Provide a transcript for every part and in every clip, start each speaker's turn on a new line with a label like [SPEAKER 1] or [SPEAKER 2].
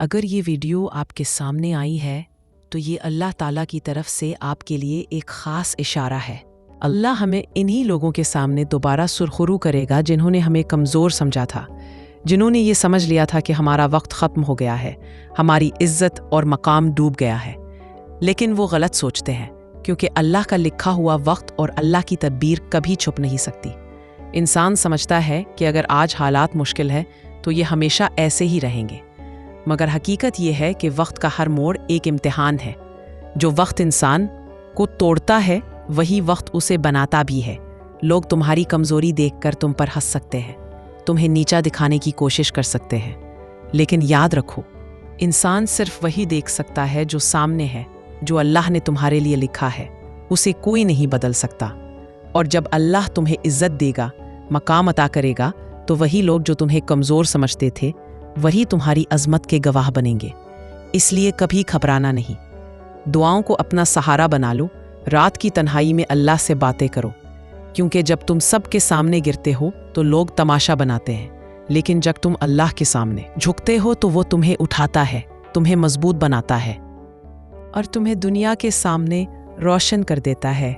[SPEAKER 1] अगर ये वीडियो आपके सामने आई है तो ये अल्लाह ताला की तरफ से आपके लिए एक ख़ास इशारा है। अल्लाह हमें इन्हीं लोगों के सामने दोबारा सुरखरू करेगा जिन्होंने हमें कमज़ोर समझा था, जिन्होंने ये समझ लिया था कि हमारा वक्त ख़त्म हो गया है, हमारी इज़्ज़त और मकाम डूब गया है। लेकिन वो गलत सोचते हैं, क्योंकि अल्लाह का लिखा हुआ वक्त और अल्लाह की तदबीर कभी छुप नहीं सकती। इंसान समझता है कि अगर आज हालात मुश्किल है तो ये हमेशा ऐसे ही रहेंगे, मगर हकीकत ये है कि वक्त का हर मोड़ एक इम्तिहान है। जो वक्त इंसान को तोड़ता है वही वक्त उसे बनाता भी है। लोग तुम्हारी कमज़ोरी देखकर तुम पर हंस सकते हैं, तुम्हें नीचा दिखाने की कोशिश कर सकते हैं, लेकिन याद रखो, इंसान सिर्फ वही देख सकता है जो सामने है। जो अल्लाह ने तुम्हारे लिए लिखा है उसे कोई नहीं बदल सकता। और जब अल्लाह तुम्हें इज़्ज़त देगा, मकाम अता करेगा, तो वही लोग जो तुम्हें कमज़ोर समझते थे वही तुम्हारी अज़मत के गवाह बनेंगे। इसलिए कभी घबराना नहीं। दुआओं को अपना सहारा बना लो। रात की तन्हाई में अल्लाह से बातें करो, क्योंकि जब तुम सबके सामने गिरते हो तो लोग तमाशा बनाते हैं, लेकिन जब तुम अल्लाह के सामने झुकते हो तो वो तुम्हें उठाता है, तुम्हें मजबूत बनाता है और तुम्हें दुनिया के सामने रोशन कर देता है।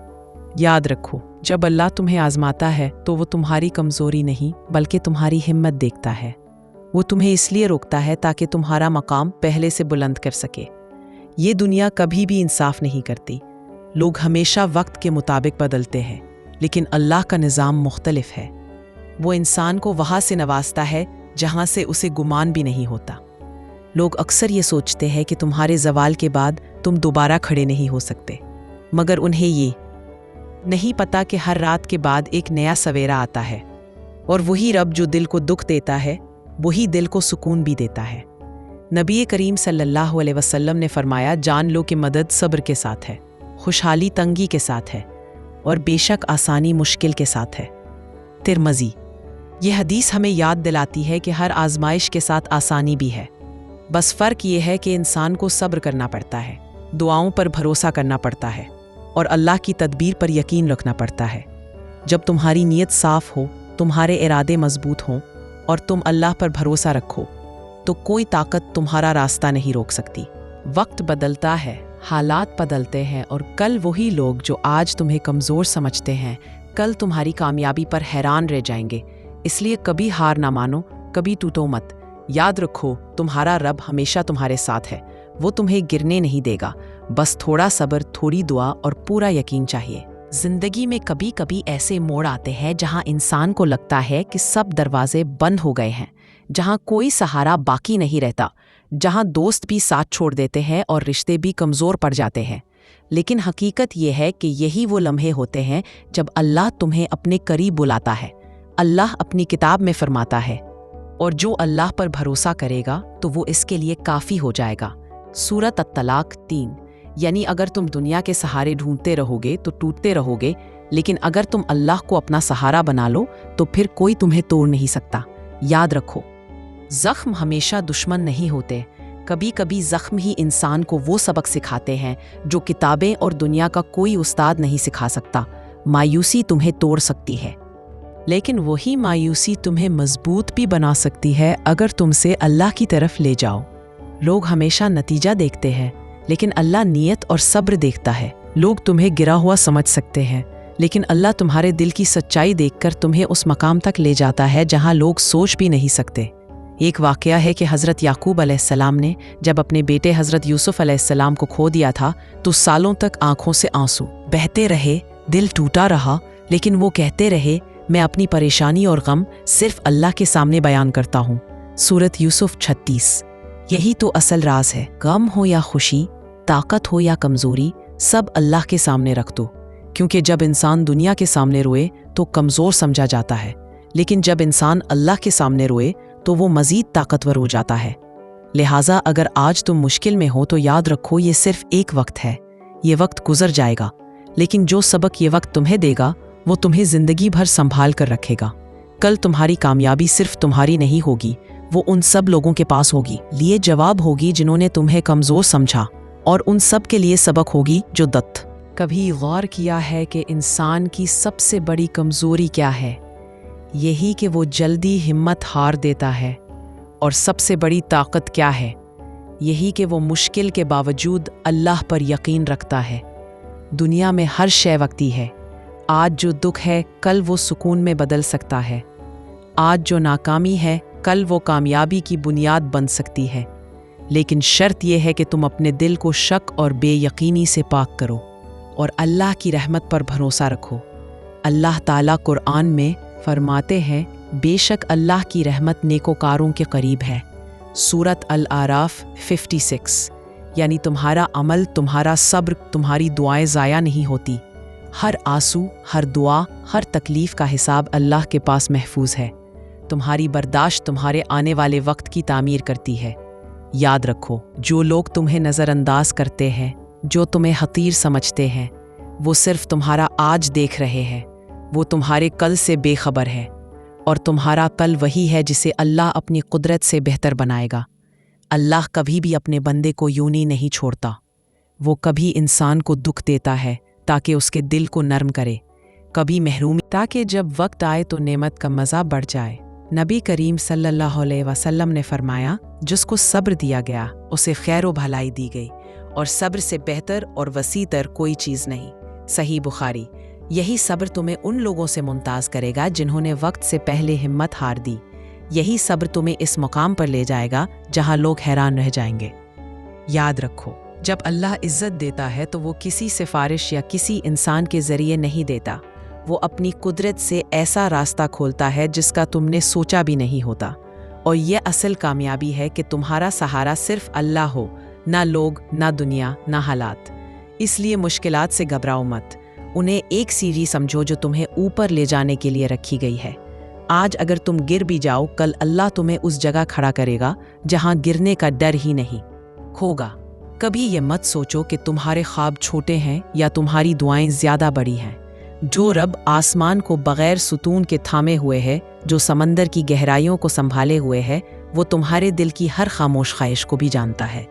[SPEAKER 1] याद रखो, जब अल्लाह तुम्हें आजमाता है तो वो तुम्हारी कमज़ोरी नहीं बल्कि तुम्हारी हिम्मत देखता है। वो तुम्हें इसलिए रोकता है ताकि तुम्हारा मकाम पहले से बुलंद कर सके। ये दुनिया कभी भी इंसाफ नहीं करती। लोग हमेशा वक्त के मुताबिक बदलते हैं, लेकिन अल्लाह का निज़ाम मुख्तलिफ है। वो इंसान को वहाँ से नवाजता है जहाँ से उसे गुमान भी नहीं होता। लोग अक्सर ये सोचते हैं कि तुम्हारे ज़वाल के बाद तुम दोबारा खड़े नहीं हो सकते, मगर उन्हें ये नहीं पता कि हर रात के बाद एक नया सवेरा आता है, और वही रब जो दिल को दुख देता है वही दिल को सुकून भी देता है। नबी करीम सल्लल्लाहु अलैहि वसल्लम ने फरमाया, जान लो कि मदद सब्र के साथ है, खुशहाली तंगी के साथ है, और बेशक आसानी मुश्किल के साथ है। तिरमिज़ी। यह हदीस हमें याद दिलाती है कि हर आजमाइश के साथ आसानी भी है। बस फ़र्क ये है कि इंसान को सब्र करना पड़ता है, दुआओं पर भरोसा करना पड़ता है, और अल्लाह की तदबीर पर यकीन रखना पड़ता है। जब तुम्हारी नीयत साफ़ हो, तुम्हारे इरादे मजबूत हों और तुम अल्लाह पर भरोसा रखो, तो कोई ताकत तुम्हारा रास्ता नहीं रोक सकती। वक्त बदलता है, हालात बदलते हैं, और कल वही लोग जो आज तुम्हें कमज़ोर समझते हैं कल तुम्हारी कामयाबी पर हैरान रह जाएंगे। इसलिए कभी हार ना मानो, कभी टूटो मत। याद रखो, तुम्हारा रब हमेशा तुम्हारे साथ है। वो तुम्हें गिरने नहीं देगा। बस थोड़ा सब्र, थोड़ी दुआ और पूरा यकीन चाहिए। जिंदगी में कभी कभी ऐसे मोड़ आते हैं जहां इंसान को लगता है कि सब दरवाजे बंद हो गए हैं, जहां कोई सहारा बाकी नहीं रहता, जहां दोस्त भी साथ छोड़ देते हैं और रिश्ते भी कमज़ोर पड़ जाते हैं। लेकिन हकीकत यह है कि यही वो लम्हे होते हैं जब अल्लाह तुम्हें अपने करीब बुलाता है। अल्लाह अपनी किताब में फरमाता है, और जो अल्लाह पर भरोसा करेगा तो वो इसके लिए काफ़ी हो जाएगा। सूरत अत-तलाक 3। यानी अगर तुम दुनिया के सहारे ढूंढते रहोगे तो टूटते रहोगे, लेकिन अगर तुम अल्लाह को अपना सहारा बना लो तो फिर कोई तुम्हें तोड़ नहीं सकता। याद रखो, ज़ख्म हमेशा दुश्मन नहीं होते। कभी कभी ज़ख्म ही इंसान को वो सबक सिखाते हैं जो किताबें और दुनिया का कोई उस्ताद नहीं सिखा सकता। मायूसी तुम्हें तोड़ सकती है, लेकिन वही मायूसी तुम्हें मजबूत भी बना सकती है अगर तुमसे अल्लाह की तरफ ले जाओ। लोग हमेशा नतीजा देखते हैं, लेकिन अल्लाह नीयत और सब्र देखता है। लोग तुम्हें गिरा हुआ समझ सकते हैं, लेकिन अल्लाह तुम्हारे दिल की सच्चाई देखकर तुम्हें उस मकाम तक ले जाता है जहां लोग सोच भी नहीं सकते। एक वाक़या है कि हज़रत याकूब अलैहिस्सलाम ने जब अपने बेटे हज़रत यूसुफ अलैहिस्सलाम को खो दिया था तो सालों तक आंखों से आंसू बहते रहे, दिल टूटा रहा, लेकिन वो कहते रहे, मैं अपनी परेशानी और गम सिर्फ अल्लाह के सामने बयान करता हूँ। सूरत यूसुफ 36। यही तो असल राज है। गम हो या खुशी, ताकत हो या कमज़ोरी, सब अल्लाह के सामने रख दो, क्योंकि जब इंसान दुनिया के सामने रोए तो कमज़ोर समझा जाता है, लेकिन जब इंसान अल्लाह के सामने रोए तो वो मज़ीद ताकतवर हो जाता है। लिहाजा अगर आज तुम मुश्किल में हो तो याद रखो, ये सिर्फ एक वक्त है, ये वक्त गुजर जाएगा, लेकिन जो सबक ये वक्त तुम्हें देगा वो तुम्हें ज़िंदगी भर संभाल कर रखेगा। कल तुम्हारी कामयाबी सिर्फ तुम्हारी नहीं होगी, वो उन सब लोगों के पास होगी, लिए जवाब होगी जिन्होंने तुम्हें कमज़ोर समझा, और उन सब के लिए सबक होगी जो दत्त। कभी गौर किया है कि इंसान की सबसे बड़ी कमज़ोरी क्या है? यही कि वो जल्दी हिम्मत हार देता है। और सबसे बड़ी ताकत क्या है? یہی کہ وہ مشکل کے باوجود اللہ پر یقین رکھتا ہے۔ دنیا میں ہر شے وقتی ہے۔ آج جو دکھ ہے کل وہ سکون میں بدل سکتا ہے۔ آج جو ناکامی ہے کل وہ کامیابی کی بنیاد بن سکتی ہے۔ لیکن شرط یہ ہے کہ تم اپنے دل کو شک اور بے یقینی سے پاک کرو اور اللہ کی رحمت پر بھروسہ رکھو۔ اللہ تعالیٰ قرآن میں فرماتے ہیں، بے شک اللہ کی رحمت نیکوکاروں کے قریب ہے۔ سورۃ الاعراف 56۔ یعنی تمہارا عمل، تمہارا صبر، تمہاری دعائیں ضائع نہیں ہوتی۔ ہر آنسو، ہر دعا، ہر تکلیف کا حساب اللہ کے پاس محفوظ ہے۔ تمہاری برداشت تمہارے آنے والے وقت کی تعمیر کرتی ہے۔ یاد رکھو، جو لوگ تمہیں نظر انداز کرتے ہیں، جو تمہیں حقیر سمجھتے ہیں، وہ صرف تمہارا آج دیکھ رہے ہیں۔ وہ تمہارے کل سے بے خبر ہے، اور تمہارا کل وہی ہے جسے اللہ اپنی قدرت سے بہتر بنائے گا۔ اللہ کبھی بھی اپنے بندے کو یونی نہیں چھوڑتا۔ وہ کبھی انسان کو دکھ دیتا ہے تاکہ اس کے دل کو نرم کرے، کبھی محرومی تاکہ جب وقت آئے تو نعمت کا مزہ بڑھ جائے۔ نبی کریم صلی اللہ علیہ وسلم نے فرمایا، جس کو صبر دیا گیا اسے خیر و بھلائی دی گئی، اور صبر سے بہتر اور وسیع تر کوئی چیز نہیں۔ صحیح بخاری۔ یہی صبر تمہیں ان لوگوں سے ممتاز کرے گا جنہوں نے وقت سے پہلے ہمت ہار دی۔ یہی صبر تمہیں اس مقام پر لے جائے گا جہاں لوگ حیران رہ جائیں گے۔ یاد رکھو، جب اللہ عزت دیتا ہے تو وہ کسی سفارش یا کسی انسان کے ذریعے نہیں دیتا۔ وہ اپنی قدرت سے ایسا راستہ کھولتا ہے جس کا تم نے سوچا بھی نہیں ہوتا۔ اور یہ اصل کامیابی ہے کہ تمہارا سہارا صرف اللہ ہو، نہ لوگ، نہ دنیا، نہ حالات۔ اس لیے مشکلات سے گھبراؤ مت، انہیں ایک سیڑھی سمجھو جو تمہیں اوپر لے جانے کے لیے رکھی گئی ہے۔ آج اگر تم گر بھی جاؤ، کل اللہ تمہیں اس جگہ کھڑا کرے گا جہاں گرنے کا ڈر ہی نہیں ہوگا۔ کبھی یہ مت سوچو کہ تمہارے خواب چھوٹے ہیں یا تمہاری دعائیں زیادہ بڑی ہیں۔ جو رب آسمان کو بغیر ستون کے تھامے ہوئے ہے، جو سمندر کی گہرائیوں کو سنبھالے ہوئے ہے، وہ تمہارے دل کی ہر خاموش خواہش کو بھی جانتا ہے۔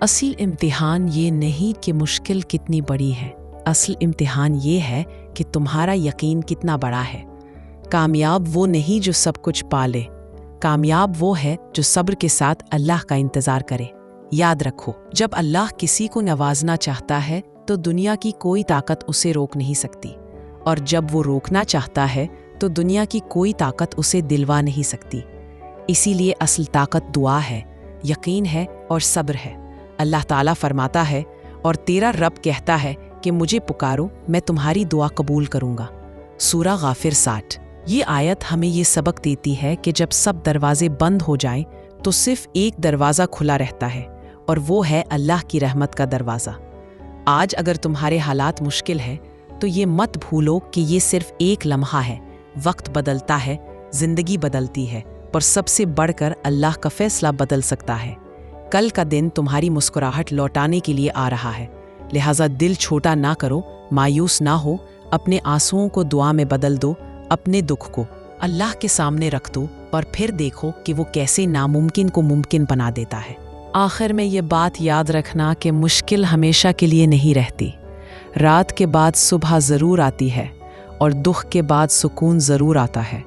[SPEAKER 1] اصل امتحان یہ نہیں کہ مشکل کتنی بڑی ہے، اصل امتحان یہ ہے کہ تمہارا یقین کتنا بڑا ہے۔ کامیاب وہ نہیں جو سب کچھ پالے، کامیاب وہ ہے جو صبر کے ساتھ اللہ کا انتظار کرے۔ یاد رکھو، جب اللہ کسی کو نوازنا چاہتا ہے تو دنیا کی کوئی طاقت اسے روک نہیں سکتی، اور جب وہ روکنا چاہتا ہے تو دنیا کی کوئی طاقت اسے دلوا نہیں سکتی۔ اسی لیے اصل طاقت دعا ہے، یقین ہے اور صبر ہے۔ اللہ تعالیٰ فرماتا ہے، اور تیرا رب کہتا ہے کہ مجھے پکارو، میں تمہاری دعا قبول کروں گا۔ سورہ غافر 60۔ یہ آیت ہمیں یہ سبق دیتی ہے کہ جب سب دروازے بند ہو جائیں تو صرف ایک دروازہ کھلا رہتا ہے، اور وہ ہے اللہ کی رحمت کا دروازہ۔ آج اگر تمہارے حالات مشکل ہے تو یہ مت بھولو کہ یہ صرف ایک لمحہ ہے۔ وقت بدلتا ہے، زندگی بدلتی ہے، پر سب سے بڑھ کر اللہ کا فیصلہ بدل سکتا ہے۔ کل کا دن تمہاری مسکراہٹ لوٹانے کے لیے آ رہا ہے، لہٰذا دل چھوٹا نہ کرو، مایوس نہ ہو، اپنے آنسوؤں کو دعا میں بدل دو، اپنے دکھ کو اللہ کے سامنے رکھ دو، اور پھر دیکھو کہ وہ کیسے ناممکن کو ممکن بنا دیتا ہے۔ آخر میں یہ بات یاد رکھنا کہ مشکل ہمیشہ کے لیے نہیں رہتی۔ رات کے بعد صبح ضرور آتی ہے، اور دکھ کے بعد سکون ضرور آتا ہے۔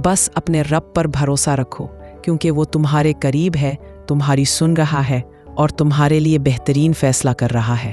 [SPEAKER 1] بس اپنے رب پر بھروسہ رکھو، کیونکہ وہ تمہارے قریب ہے، تمہاری سن رہا ہے، اور تمہارے لیے بہترین فیصلہ کر رہا ہے۔